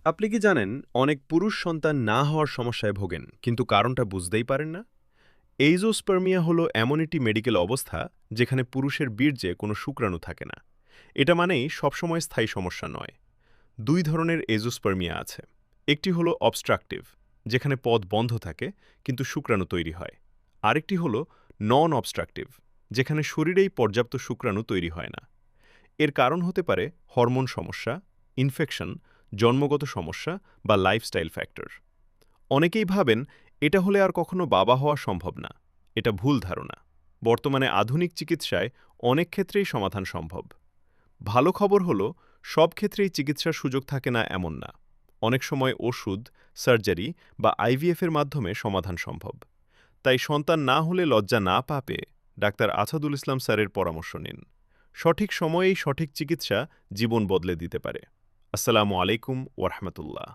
আপনি কি জানেন অনেক পুরুষ সন্তান না হওয়ার সমস্যায় ভোগেন কিন্তু কারণটা বুঝতেই পারেন না? এইজোস্পার্মিয়া হলো এমন একটি মেডিকেল অবস্থা যেখানে পুরুষের বীর্যে কোনো শুক্রাণু থাকে না। এটা মানেই সবসময় স্থায়ী সমস্যা নয়। দুই ধরনের এজোস্পার্মিয়া আছে। একটি হলো অবস্ট্রাকটিভ, যেখানে পথ বন্ধ থাকে কিন্তু শুক্রাণু তৈরি হয়। আরেকটি হলো নন অবস্ট্রাকটিভ, যেখানে শরীরেই পর্যাপ্ত শুক্রাণু তৈরি হয় না। এর কারণ হতে পারে হরমোন সমস্যা, ইনফেকশন, জন্মগত সমস্যা বা লাইফস্টাইল ফ্যাক্টর। অনেকেই ভাবেন এটা হলে আর কখনো বাবা হওয়া সম্ভব না। এটা ভুল ধারণা। বর্তমানে আধুনিক চিকিৎসায় অনেক ক্ষেত্রেই সমাধান সম্ভব। ভালো খবর হলো সব ক্ষেত্রেই চিকিৎসার সুযোগ থাকে না এমন না। অনেক সময় ওষুধ, সার্জারি বা আইভিএফ এর মাধ্যমে সমাধান সম্ভব। তাই সন্তান না হলে লজ্জা না পেয়ে ডাক্তার আসাদুল ইসলাম স্যারের পরামর্শ নিন। সঠিক সময়েই সঠিক চিকিৎসা জীবন বদলে দিতে পারে। আসসালামু আলাইকুম ওরহমতুল্লাহ।